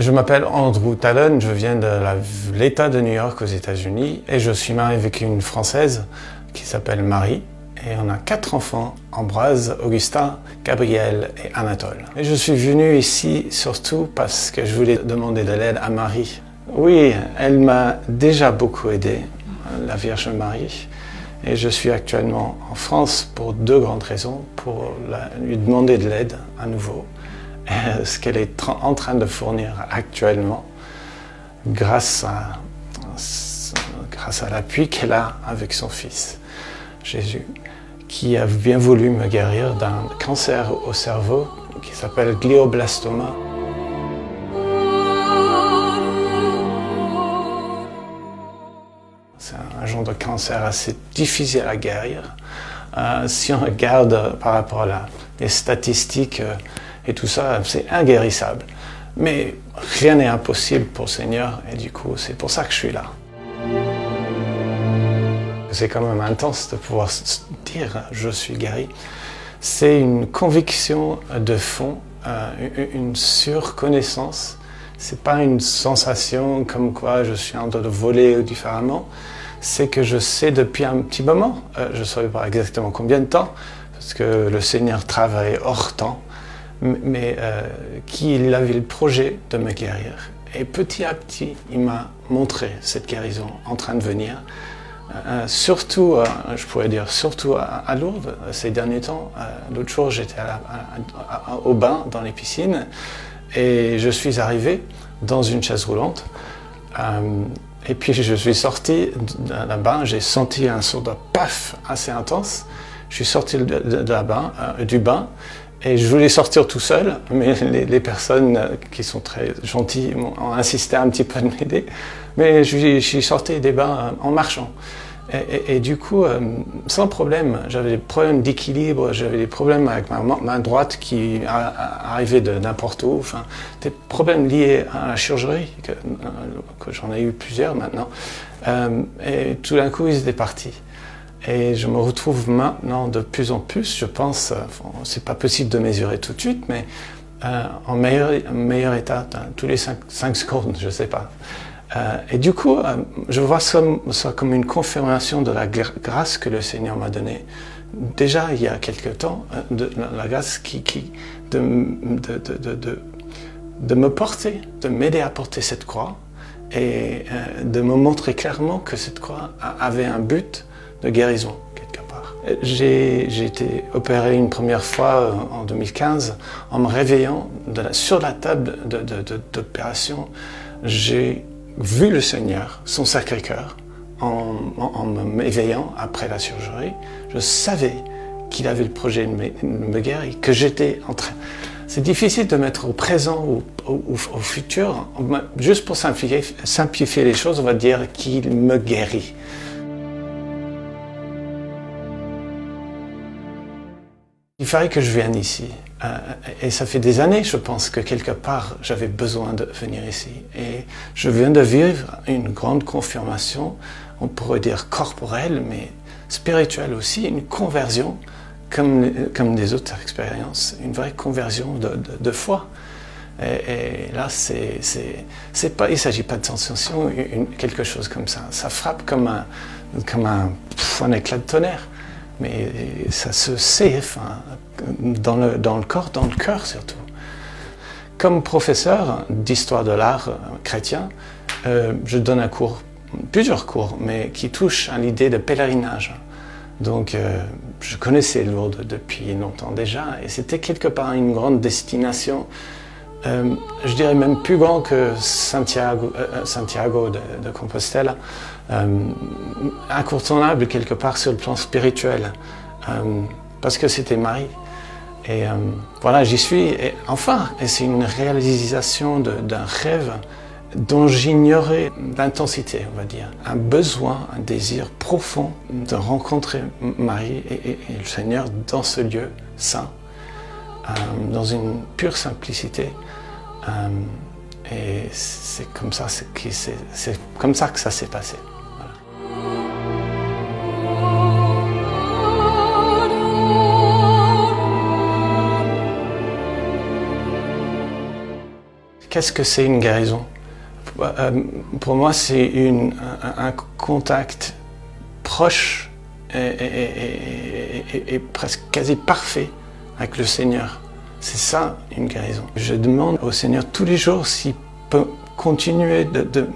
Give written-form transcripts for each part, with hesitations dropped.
Je m'appelle Andrew Tallon, je viens de l'État de New York aux États-Unis et je suis marié avec une Française qui s'appelle Marie. Et on a 4 enfants, Ambroise, Augustin, Gabriel et Anatole. Et je suis venu ici surtout parce que je voulais demander de l'aide à Marie. Oui, elle m'a déjà beaucoup aidé, la Vierge Marie. Et je suis actuellement en France pour 2 grandes raisons. Pour lui demander de l'aide à nouveau, ce qu'elle est en train de fournir actuellement, grâce à l'appui qu'elle a avec son fils, Jésus, qui a bien voulu me guérir d'un cancer au cerveau qui s'appelle glioblastoma. C'est un genre de cancer assez difficile à guérir. Si on regarde par rapport à les statistiques et tout ça, c'est inguérissable. Mais rien n'est impossible pour le Seigneur et du coup, c'est pour ça que je suis là. C'est quand même intense de pouvoir dire « je suis guéri ». C'est une conviction de fond, une surconnaissance. Ce n'est pas une sensation comme quoi je suis en train de voler différemment. C'est que je sais depuis un petit moment, je ne saurais pas exactement combien de temps, parce que le Seigneur travaille hors temps, mais qu'il avait le projet de me guérir. Et petit à petit, il m'a montré cette guérison en train de venir. Surtout, je pourrais dire surtout à Lourdes ces derniers temps. L'autre jour, j'étais au bain dans les piscines et je suis arrivé dans une chaise roulante. Et puis je suis sorti d'un bain, j'ai senti un sort de paf assez intense. Je suis sorti du bain et je voulais sortir tout seul, mais les personnes qui sont très gentilles ont insisté un petit peu de m'aider. Mais je suis sorti des bains en marchant. Et du coup, sans problème, j'avais des problèmes d'équilibre, j'avais des problèmes avec ma main droite qui arrivait de n'importe où, enfin, des problèmes liés à la chirurgie, que j'en ai eu plusieurs maintenant. Et tout d'un coup, ils étaient partis. Et je me retrouve maintenant de plus en plus, je pense, c'est pas possible de mesurer tout de suite, mais en meilleur état, tous les 5 secondes, je sais pas. Et du coup, je vois ça comme une confirmation de la grâce que le Seigneur m'a donnée. Déjà, il y a quelque temps, la grâce de me porter, de m'aider à porter cette croix et de me montrer clairement que cette croix avait un but de guérison, quelque part. J'ai été opéré une première fois en 2015 en me réveillant sur la table d'opération. J'ai vu le Seigneur, son Sacré-Cœur, en m'éveillant après la chirurgie. Je savais qu'il avait le projet de me guérir, que j'étais en train. C'est difficile de mettre au présent ou au futur. Juste pour simplifier les choses, on va dire qu'il me guérit. Il fallait que je vienne ici. Et ça fait des années, je pense, que quelque part, j'avais besoin de venir ici. Et je viens de vivre une grande confirmation, on pourrait dire corporelle, mais spirituelle aussi, une conversion, comme des autres expériences, une vraie conversion de foi. Et là, il ne s'agit pas de sensation, quelque chose comme ça. Ça frappe comme un éclat de tonnerre. Mais ça se sait, enfin, dans le corps, dans le cœur surtout. Comme professeur d'histoire de l'art chrétien, je donne plusieurs cours, mais qui touchent à l'idée de pèlerinage. Donc, je connaissais Lourdes depuis longtemps déjà, et c'était quelque part une grande destination, je dirais même plus grand que Santiago de Compostela. Incontournable quelque part sur le plan spirituel, parce que c'était Marie. Et voilà, j'y suis, et enfin, c'est une réalisation d'un rêve dont j'ignorais l'intensité, on va dire. Un besoin, un désir profond de rencontrer Marie et le Seigneur dans ce lieu saint, dans une pure simplicité. Et c'est comme ça que ça s'est passé. Qu'est-ce que c'est une guérison? Pour moi, c'est un contact proche et presque quasi parfait avec le Seigneur. C'est ça, une guérison. Je demande au Seigneur tous les jours s'il peut continuer de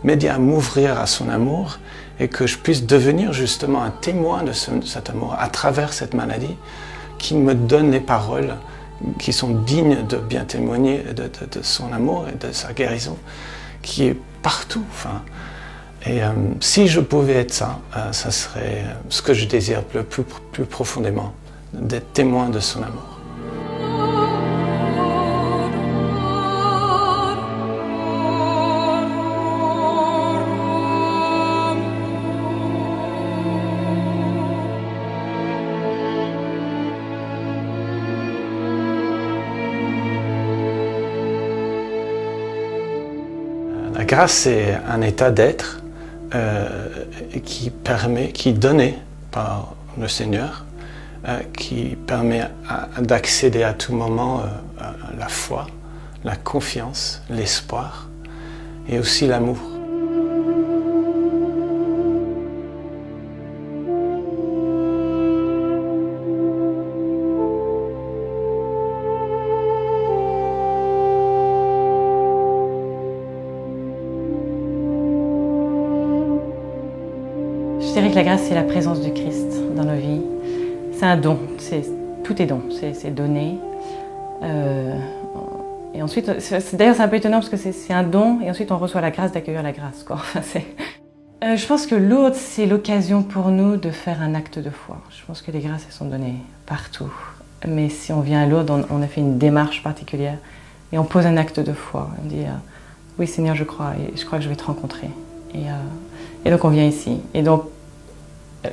m'aider à m'ouvrir à son amour et que je puisse devenir justement un témoin de cet amour à travers cette maladie, qui me donne les paroles qui sont dignes de bien témoigner de son amour et de sa guérison, qui est partout. Enfin, et si je pouvais être ça, ça serait ce que je désire le plus profondément, d'être témoin de son amour. La grâce, c'est un état d'être qui est donné par le Seigneur, qui permet d'accéder à tout moment à la foi, la confiance, l'espoir et aussi l'amour. Je dirais que la grâce, c'est la présence du Christ dans nos vies. C'est un don, tout est don, c'est donné. Et ensuite, d'ailleurs c'est un peu étonnant parce que c'est un don et ensuite on reçoit la grâce d'accueillir la grâce, quoi. Enfin, je pense que Lourdes, c'est l'occasion pour nous de faire un acte de foi. Je pense que les grâces, elles sont données partout. Mais si on vient à Lourdes, on a fait une démarche particulière et on pose un acte de foi. On dit oui Seigneur, je crois et je crois que je vais te rencontrer. Et donc on vient ici. Et donc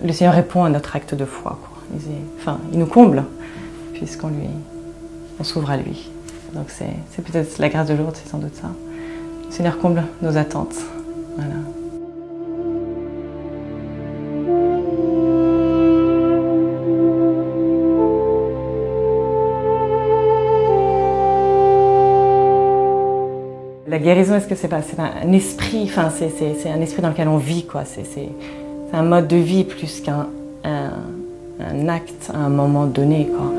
le Seigneur répond à notre acte de foi, quoi. Il nous comble, puisqu'on s'ouvre à lui. Donc c'est peut-être la grâce de Lourdes, c'est sans doute ça. Le Seigneur comble nos attentes. Voilà. La guérison, est-ce que c'est un esprit, enfin c'est un esprit dans lequel on vit, quoi. C'est un mode de vie plus qu'un acte à un moment donné, quoi.